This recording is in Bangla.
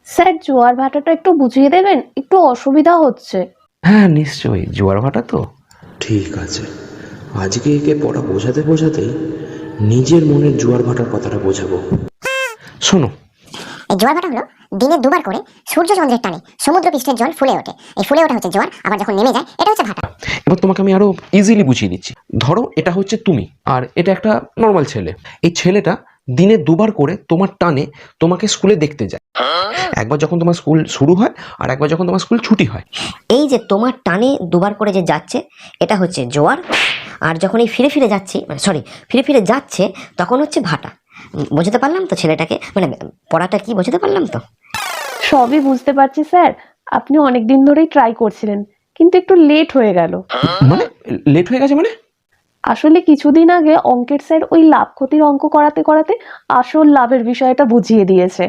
স্যার জোয়ার ভাটাটা একটু বুঝিয়ে দেবেন, একটু অসুবিধা হচ্ছে। হ্যাঁ নিশ্চয়ই, জোয়ার ভাটা তো। ঠিক আছে, আজকে একে পড়া বোঝাতে বোঝাতেই নিজের মনের জোয়ার ভাটার কথাটা বোঝাবো। শোনো, এই জোয়ার ভাটা হলো দিনে দুবার করে সূর্য চন্দ্রের টানে সমুদ্র পৃষ্ঠের জল ফুলে ওঠে। এই ফুলে ওঠা হচ্ছে জোয়ার, আবার যখন নেমে যায় এটা হচ্ছে ভাটা। এবার তোমাকে আমি আরো ইজিলি বুঝিয়ে দিচ্ছি। ধরো এটা হচ্ছে তুমি, আর এটা একটা নর্মাল ছেলে। এই ছেলেটা দিনে দুবার করে তোমার টানে তোমাকে স্কুলে দেখতে যায়। একবার যখন তোমার স্কুল শুরু হয়, আর একবার যখন তোমার স্কুল ছুটি হয়। এই যে তোমার টানে দুবার করে যে যাচ্ছে এটা হচ্ছে জোয়ার, আর যখন এই ফিরে ফিরে যাচ্ছি ফিরে ফিরে যাচ্ছে তখন হচ্ছে ভাটা। বোঝাতে পারলাম তো ছেলেটাকে, মানে পড়াটা কি বোঝাতে পারলাম তো? সবই বুঝতে পারছি স্যার, আপনি অনেকদিন ধরেই ট্রাই করছিলেন, কিন্তু একটু লেট হয়ে গেল। মানে লেট হয়ে গেছে মানে? আসলে কিছুদিন আগে অঙ্কের স্যার ওই লাভ ক্ষতির অঙ্ক করাতে করাতে আসল লাভের বিষয়টা বুঝিয়ে দিয়েছে।